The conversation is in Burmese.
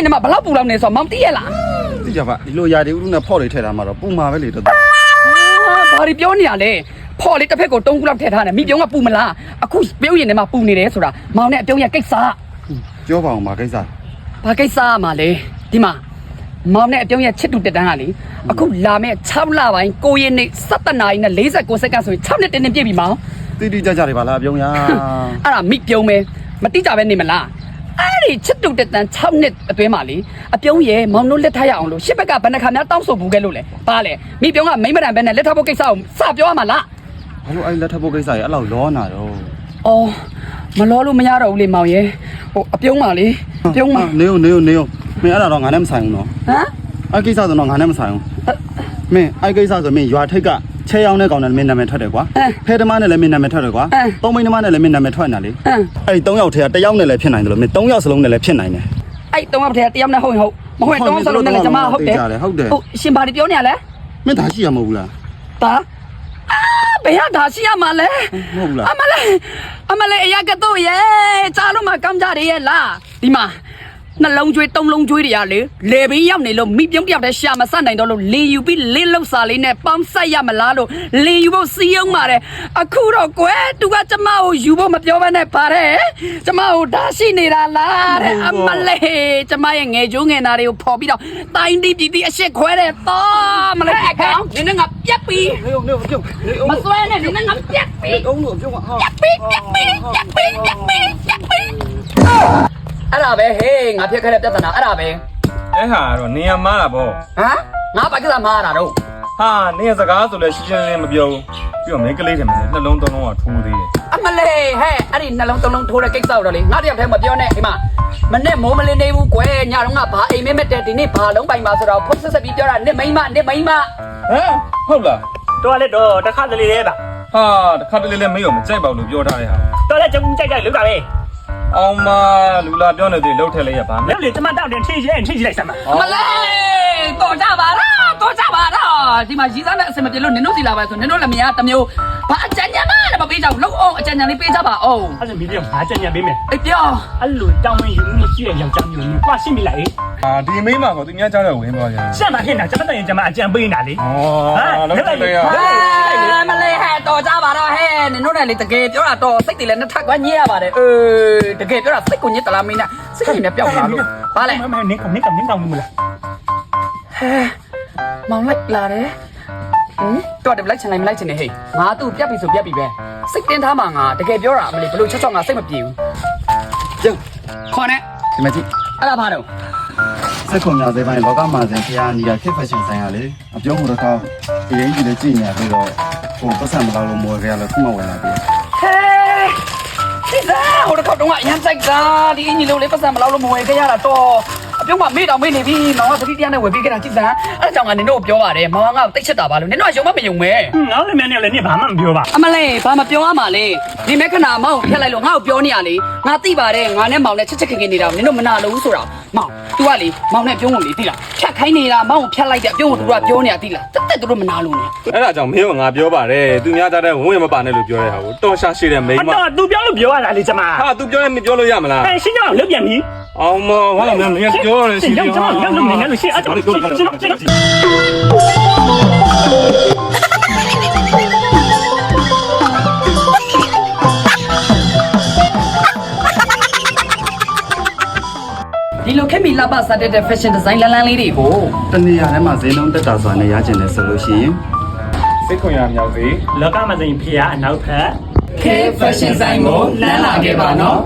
ရင်ဒီမှာဘလောက်ပူလောက်နေဆိုမောင်သိရလား သိကြပါဒီလိုຢာဒီဥရုနဲ့ဖော့လေးထည့်ထားမှာတော့ပူမှာပဲလေတော် ဘာဒီပြောနေရလဲဖော်လေးတစ်ဖက်ကို3ခုလောက်ထည့်ထားတယ်မိပြုံးကပူမလားအခုပြုံးရင်ထဲမှာပူနေတယ်ဆိုတာမောင်နဲ့အပြုံးရဲ့ကိစ္စ ပြောပါအောင်ပါကိစ္စ ဘာကိစ္စမှလဲဒီမှာမောင်နဲ့အပြုံးရဲ့ချစ်တူတက်တန်းကလေအခုလာမဲ့6လပိုင်း9ရက်နေ့17နာရီနဲ့49စက္ကန့်ဆိုရင်6နှစ်တင်းတင်းပြည့်ပြီမောင် တိတိကျကျတွေပါလားအပြုံးရ အဲ့ဒါမိပြုံးပဲမတိကြပဲနေမလားအဲ့ဒီချစ်တူတက်တန်း6နှစ်အတွင်းမှာလေအပြုံးရဲ့မောင်တို့လက်ထပ်ရအောင်လို့ရှစ်ဘက်ကဘယ်နှခါများတောင်းဆိုဘူးခဲ့လို့လဲဘာလဲမိပြုံးကမိမတန်ပဲနဲ့လက်ထပ်ဖို့ကိစ္စကိုစပြောရမှာလား ဘာလို့အဲ့လက်ထပ်ဖို့ကိစ္စကြီးအဲ့လောက်လောနာတော့ အော်မလောလို့မရတော့ဘူးလေမောင်ရဲ့ဟိုအပြုံးပါလေပြုံးပါ နေုံမင်းအဲ့ဒါတော့ငါနဲ့မဆိုင်ဘူးနော် ဟမ် အဲ့ကိစ္စဆိုတော့ငါနဲ့မဆိုင်ဘူးမင်းအဲ့ကိစ္စဆိုမင်းရွာထိတ်ကချဲရောင်းတဲ့ကောင်နဲ့မင်းနာမည်ထွက်တယ်ကွာဖဲသမားနဲ့လည်းမင်းနာမည်ထွက်တယ်ကွာသုံးမိန်းသမားနဲ့လည်းမင်းနာမည်ထွက်နေတာလေအဲ့3ယောက်ထဲက1ယောက်နဲ့လည်းဖြစ်နိုင်တယ်လို့မင်း3ယောက်စလုံးနဲ့လည်းဖြစ်နိုင်တယ် အဲ့3ယောက်တည်းတယောက်နဲ့ဟုတ်မဟုတ်3ယောက်စလုံးနဲ့လည်းကျွန်မဟုတ်တယ်ဟုတ်ရှင်ဘာဒီပြောနေရလဲ မင်းဒါရှိရမဟုတ်ဘူးလား ဒါဘယ်ရဒါရှိရမှာလဲ မဟုတ်ဘူးလား အမလေးအရာကတော့ရဲ့ကြားလို့မှကောင်းကြတယ်ရဲ့လားဒီမှာနှလုံးကျွေး3လုံးကျွေးတွေကလေဘေးရောက်နေလို့မိပြုံးတယောက်တည်းရှာမဆတ်နိုင်တော့လို့လေယူပြီးလေးလောက်စာလေးနဲ့ပေါင်းဆက်ရမလားလို့လေယူဖို့စီးအောင်ပါတယ်အခုတော့ကွယ်သူကကျမကိုယူဖို့မပြောဘဲနဲ့ပါတယ်ကျမကိုဒါရှိနေတာလားတဲ့အမလေးကျမရဲ့ငယ်ကျိုးငယ်သားတွေကိုဖော်ပြီးတော့တိုင်းတီးပြည်တီးအရှက်ခွဲတယ်တော့မလေးအကောင်နင်းနဲ့ငါပြက်ပြီး နေုံပြုံး မစွဲနဲ့နင်းနဲ့ငါပြက်ပြီး အုံးလို့ပြုံးဟာ ပြက်ပြီးအဲ့ဒါပဲဟေးငါဖြစ်ခဲ့တဲ့ပြဿနာအဲ့ဒါပဲ အဲ့ဟာတော့နေရမားတာပေါ့ ဟမ်ငါဘာကိစ္စမှားတာတော့ ဟာနေရစကားဆိုလဲရှင်းရှင်းလင်းမပြောဘူးပြီးတော့မင်းကလေးတယ်မင်းနှလုံးသုံးလုံးကထိုးသေးတယ် အမလေးဟဲ့အဲ့ဒီနှလုံးသုံးလုံးထိုးတဲ့ကိစ္စတော့လေငါတယောက်တည်းမပြောနဲ့ဒီမှာမနဲ့မိုးမလင်းနေဘူးကွယ်ညတော့ငါဘာအိမ်မဲမဲ့တဲ့ဒီနေ့ဘာလုံးပိုင်ပါဆိုတော့ဖုတ်ဆက်ဆက်ပြီးပြောတာနစ်မိမ့်မ ဟမ်ဟုတ်လား တော်လည်းတော့တစ်ခါတလေလေးပါ ဟာတခါတလေလည်းမေးရောမကြိုက်ပါဘူးလို့ပြောထားတဲ့ဟာ တော်လည်းကျွန်ကြိုက်ကြလောက်တာပဲ အောင်မလူလာပြောနေသေးလှုပ်ထက်လေးရပါမယ် လည်းလေကျွန်မတောက်တယ်ထိလိုက်စမ်းပါ အမလေးတော်ကြပါလားဒီမှာရီးစားနဲ့အစင်မပြေလို့နင်တို့စီလာပါဆိုနင်တို့လည်းမရတမျိုးဘာအကြံဉာဏ်မပေးကြဘူးလုံးအောင်အကြံဉာဏ်လေးပေးကြပါအောင် အဲ့ဒါမီဒီယံဘာကြံပေးမယ် အေးပြော အဲ့လိုတောင်းဝင်ယူမှုရှိတဲ့ယောက်ျားမျိုးမျိုးကွာရှင်းမိလိုက် ဟာဒီမိမကိုသူများကြားတဲ့ဝင်သွားကြတယ် ရှက်မှာဖြစ်နေတာကျွန်မတရင်ကျွန်မအကြံပေးနေတာလေ ဩလှုပ်ထက်လေးရ မလေးဟဲ့တော်ကြပါတော့ဟဲ့နင်တို့လည်းလေတကယ်ပြောတာတော့စိတ်တွေလည်းနှစ်ထပ်ကွာညစ်ရပါတယ်တကယ်ပြောတာစိတ်ကိုညစ်တလားမင်းနဲ့စိတ်ကြီးနဲ့ပျောက်လာလို့ဘာလဲ မနင်းကောင်းမလား ဟဲမောင်လိုက်လာတယ်တော်တယ်လိုက်ချင်လိုက်မလိုက်ချင်နေဟဲ့ငါသူ့ပြက်ပြီဆိုပြက်ပြီပဲစိတ်တင်းထားမှငါတကယ်ပြောတာမလေးဘလို့ချော့ချော့ငါစိတ်မပြေဘူး ကျုပ် ခေါ်နေ ဒီမကြီး အဲ့ဒါဘာတော့ စက်ခုံညာသေးပိုင်းလောကမှာစဉ်ဖျားနေတာခက်ဖက်ရှင်ဆိုင်ရလေအပြုံးဟိုတော့အရင်ကြီးလည်းကြည့်နေရပြီးတော့ဟိုပတ်စံမလောက်လို့မော်ကြရလို့ခုမှဝင်လာပြီ ဟဲဒီစားဟိုတော့တော့အရန်စိုက်တာဒီအင်းကြီးလုံးလေးပတ်စံမလောက်လို့မဝယ်ခဲ့ရတာတော့အပြုံးမမေ့တော့မေ့နေပြီမောင်ကသတိတရားနဲ့ဝယ်ပေးခဲ့တာကြည့်စမ်းအဲ့ဒါကြောင့်ငါနင်တို့ကိုပြောပါတယ်မောင်ကတိတ်ချက်တာပါလို့နင်တို့ကယုံမမယုံမဲ ငါလည်းမြန်နေလည်းနေဘာမှမပြောပါ အမလေးဘာမပြောရမှာလဲဒီမဲ့ခဏမောင်ကိုဖျက်လိုက်လို့ငါ့ကိုပြောနေရလေငါသိပါတယ်ငါနဲ့မောင်နဲ့ချက်ခင်နေတာနင်တို့မနာလို့ဆိုတော့မောင် तू ကလေမောင်နဲ့ပြုံးကုန်လေသိလားဖြတ်ခိုင်းနေတာမောင်ကိုဖျက်လိုက်တဲ့အပြုံးကို तू ကပြောနေတာသိလားတက်သူတို့မနာလို့နေ အဲ့ဒါကြောင့်မင်းကငါပြောပါတယ်သူများကြားတဲ့ဝင်မပါနဲ့လို့ပြောတဲ့ဟာကိုတော်ရှာရှိတဲ့မိမ တော့သူပြောလို့ပြောရတာလေကျွန်မ ဟာသူပြောရင်မပြောလို့ရမလား ရှင်းကြအောင်လုပ်ပြန်ပြီ အောင်မဟာမင်းပြောရတယ်ရှိ ကျွန်တော်ရောက်လို့နေလို့ရှင်းအဲ့ဒါကျွန်တော်ဒီလိုခက်မီလာပစားတဲ့ fashion design လန်းလေးတွေကို တနေရာထဲမှာဈေးနှုန်းတက်တာစွာနဲ့ရကျင်တယ်ဆိုလို့ရှိရင် စိတ်ခွန်ရမြောက်စေ လောကမှာစဉ်ဖျားအနောက်ဖက် K fashion design ကိုလမ်းလာခဲ့ပါနော်